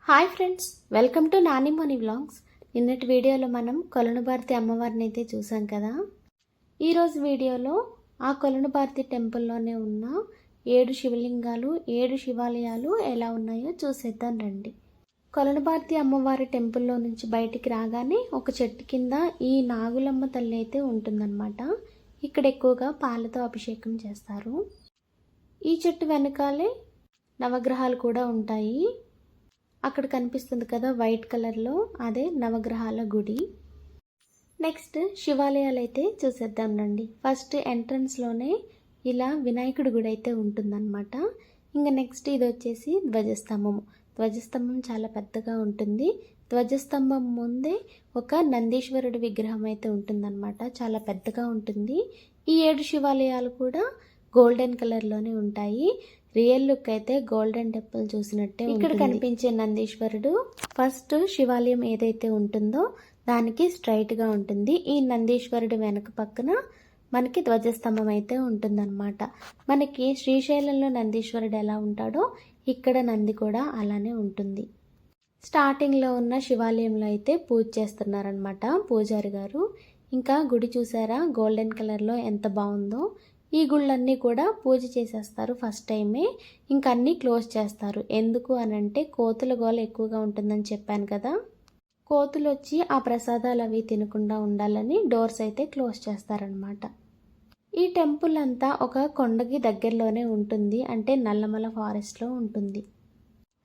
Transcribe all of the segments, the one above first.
Hi friends, welcome to Nani money vlogs. నిన్నటి వీడియోలో మనం కొలనుభారతి అమ్మవారిని అయితే చూసాం కదా. ఈరోజు వీడియోలో ఆ కొలనుభారతి టెంపుల్లోనే ఉన్న 7 శివలింగాలు 7 శివాలయాలు ఎలా ఉన్నాయో చూసేద్దాం రండి. కొలనుభారతి అమ్మవారి టెంపుల్లో నుంచి బయటికి రాగానే ఒక చెట్టు కింద ఈ నాగులమ్మ తల్లి అయితే ఉంటుందన్నమాట. ఇక్కడ ఎక్కువగా పాలతో అభిషేకం చేస్తారు. ఈ చెట్టు వెనకాలే నవగ్రహాలు కూడా ఉంటాయి. అక్కడ కనిపిస్తుంది కదా వైట్ కలర్లో, అదే నవగ్రహాల గుడి. నెక్స్ట్ శివాలయాలు అయితే చూసేద్దాం రండి. ఫస్ట్ ఎంట్రన్స్లోనే ఇలా వినాయకుడి గుడి అయితే ఉంటుందన్నమాట. ఇంకా నెక్స్ట్ ఇది వచ్చేసి ధ్వజస్తంభం. ధ్వజస్తంభం చాలా పెద్దగా ఉంటుంది. ధ్వజస్తంభం ముందే ఒక నందీశ్వరుడి విగ్రహం అయితే ఉంటుందన్నమాట. చాలా పెద్దగా ఉంటుంది. ఈ 7 శివాలయాలు కూడా గోల్డెన్ కలర్లోనే ఉంటాయి. రియల్ లుక్ అయితే గోల్డెన్ టెంపుల్ చూసినట్టే. ఇక్కడ కనిపించే నందీశ్వరుడు ఫస్ట్ శివాలయం ఏదైతే ఉంటుందో దానికి స్ట్రైట్గా ఉంటుంది. ఈ నందీశ్వరుడు వెనక పక్కన మనకి ధ్వజస్తంభం అయితే ఉంటుందన్నమాట. మనకి శ్రీశైలంలో నందీశ్వరుడు ఎలా ఉంటాడో ఇక్కడ నంది కూడా అలానే ఉంటుంది. స్టార్టింగ్లో ఉన్న శివాలయంలో అయితే పూజ చేస్తున్నారనమాట పూజారి గారు. ఇంకా గుడి చూసారా గోల్డెన్ కలర్లో ఎంత బాగుందో. ఈ గుళ్ళన్నీ కూడా పూజ చేసేస్తారు ఫస్ట్ టైమే. ఇంకా అన్నీ క్లోజ్ చేస్తారు. ఎందుకు అనంటే కోతుల గోల ఎక్కువగా ఉంటుందని చెప్పాను కదా. కోతులు వచ్చి ఆ ప్రసాదాలు అవి తినకుండా ఉండాలని డోర్స్ అయితే క్లోజ్ చేస్తారనమాట. ఈ టెంపుల్ అంతా ఒక కొండకి దగ్గరలోనే ఉంటుంది. అంటే నల్లమల ఫారెస్ట్లో ఉంటుంది.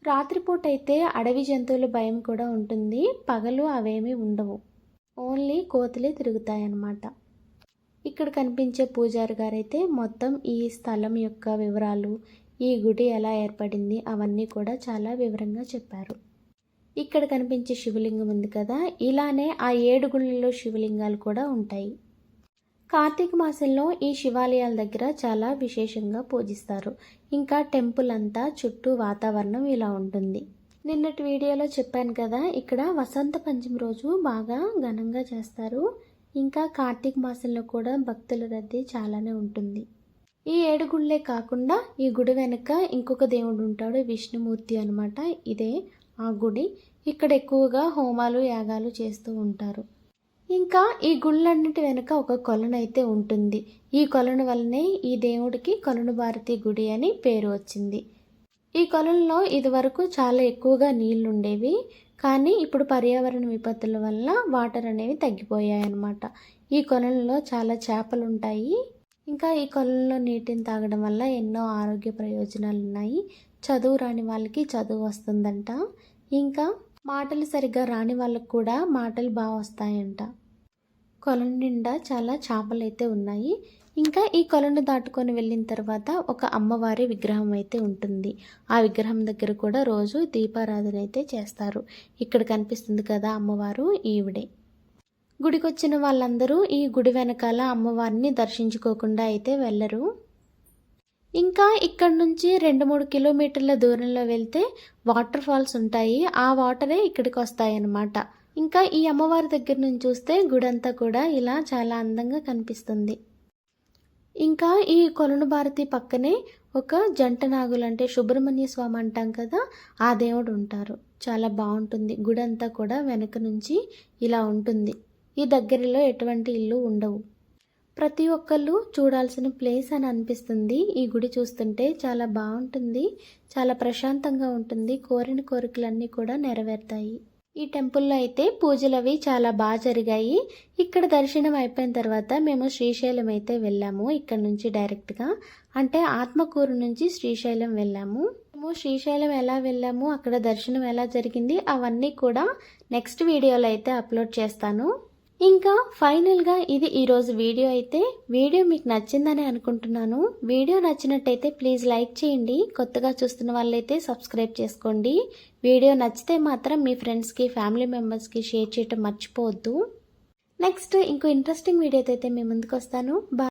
రాత్రిపూట అయితే అడవి జంతువుల భయం కూడా ఉంటుంది. పగలు అవేమీ ఉండవు. ఓన్లీ కోతులే తిరుగుతాయన్నమాట. ఇక్కడ కనిపించే పూజారి గారైతే మొత్తం ఈ స్థలం యొక్క వివరాలు, ఈ గుడి ఎలా ఏర్పడింది అవన్నీ కూడా చాలా వివరంగా చెప్పారు. ఇక్కడ కనిపించే శివలింగం ఉంది కదా, ఇలానే ఆ 7 గుళ్ళలో శివలింగాలు కూడా ఉంటాయి. కార్తీక మాసంలో ఈ శివాలయాల దగ్గర చాలా విశేషంగా పూజిస్తారు. ఇంకా టెంపుల్ అంతా చుట్టూ వాతావరణం ఇలా ఉంటుంది. నిన్నటి వీడియోలో చెప్పాను కదా, ఇక్కడ వసంత పంచమి రోజు బాగా ఘనంగా చేస్తారు. ఇంకా కార్తీక మాసంలో కూడా భక్తుల రద్దీ చాలానే ఉంటుంది. ఈ 7 గుళ్ళే కాకుండా ఈ గుడి వెనుక ఇంకొక దేవుడు ఉంటాడు, విష్ణుమూర్తి అనమాట. ఇదే ఆ గుడి. ఇక్కడ ఎక్కువగా హోమాలు యాగాలు చేస్తూ ఉంటారు. ఇంకా ఈ గుళ్ళన్నిటి వెనుక ఒక కొలను అయితే ఉంటుంది. ఈ కొలను వల్లనే ఈ దేవుడికి కొలనుభారతి గుడి అని పేరు వచ్చింది. ఈ కొలంలో ఇదివరకు చాలా ఎక్కువగా నీళ్లు ఉండేవి. కానీ ఇప్పుడు పర్యావరణ విపత్తుల వల్ల వాటర్ అనేవి తగ్గిపోయాయి అన్నమాట. ఈ కొలంలో చాలా చేపలు ఉంటాయి. ఇంకా ఈ కొలంలో నీటిని తాగడం వల్ల ఎన్నో ఆరోగ్య ప్రయోజనాలు ఉన్నాయి. చదువు రాని వాళ్ళకి చదువు వస్తుందంట. ఇంకా మాటలు సరిగ్గా రాని వాళ్ళకు కూడా మాటలు బాగా వస్తాయంట. కొలను నిండా చాలా చేపలు అయితే ఉన్నాయి. ఇంకా ఈ కొలను దాటుకొని వెళ్ళిన తర్వాత ఒక అమ్మవారి విగ్రహం అయితే ఉంటుంది. ఆ విగ్రహం దగ్గర కూడా రోజు దీపారాధన అయితే చేస్తారు. ఇక్కడ కనిపిస్తుంది కదా అమ్మవారు, ఈవిడే. గుడికి వచ్చిన వాళ్ళందరూ ఈ గుడి వెనకాల అమ్మవారిని దర్శించుకోకుండా అయితే వెళ్ళరు. ఇంకా ఇక్కడ నుంచి 2-3 కిలోమీటర్ల దూరంలో వెళ్తే వాటర్ ఫాల్స్ ఉంటాయి. ఆ వాటరే ఇక్కడికి వస్తాయి అన్నమాట. ఇంకా ఈ అమ్మవారి దగ్గర నుంచి చూస్తే గుడంతా కూడా ఇలా చాలా అందంగా కనిపిస్తుంది. ఇంకా ఈ కొలనుభారతి పక్కనే ఒక జంట నాగులు అంటే సుబ్రహ్మణ్య స్వామి అంటాం కదా, ఆ దేవుడు ఉంటారు. చాలా బాగుంటుంది. గుడంతా కూడా వెనక నుంచి ఇలా ఉంటుంది. ఈ దగ్గరలో ఎటువంటి ఇల్లు ఉండవు. ప్రతి ఒక్కళ్ళు చూడాల్సిన ప్లేస్ అని అనిపిస్తుంది. ఈ గుడి చూస్తుంటే చాలా బాగుంటుంది. చాలా ప్రశాంతంగా ఉంటుంది. కోరిన కోరికలన్నీ కూడా నెరవేరుతాయి. ఈ టెంపుల్లో అయితే పూజలు అవి చాలా బాగా జరిగాయి. ఇక్కడ దర్శనం అయిపోయిన తర్వాత మేము శ్రీశైలం అయితే వెళ్ళాము. ఇక్కడ నుంచి డైరెక్ట్గా అంటే ఆత్మకూరు నుంచి శ్రీశైలం వెళ్ళాము. మేము శ్రీశైలం ఎలా వెళ్ళాము, అక్కడ దర్శనం ఎలా జరిగింది అవన్నీ కూడా నెక్స్ట్ వీడియోలో అయితే అప్లోడ్ చేస్తాను. ఇంకా ఫైనల్గా ఇది ఈరోజు వీడియో అయితే. వీడియో మీకు నచ్చిందని అనుకుంటున్నాను. వీడియో నచ్చినట్టయితే ప్లీజ్ లైక్ చేయండి. కొత్తగా చూస్తున్న వాళ్ళైతే సబ్స్క్రైబ్ చేసుకోండి. వీడియో నచ్చితే మాత్రం మీ ఫ్రెండ్స్కి ఫ్యామిలీ మెంబర్స్కి షేర్ చేయటం మర్చిపోవద్దు. నెక్స్ట్ ఇంకో ఇంట్రెస్టింగ్ వీడియోతో అయితే మీ ముందుకు వస్తాను. బాయ్.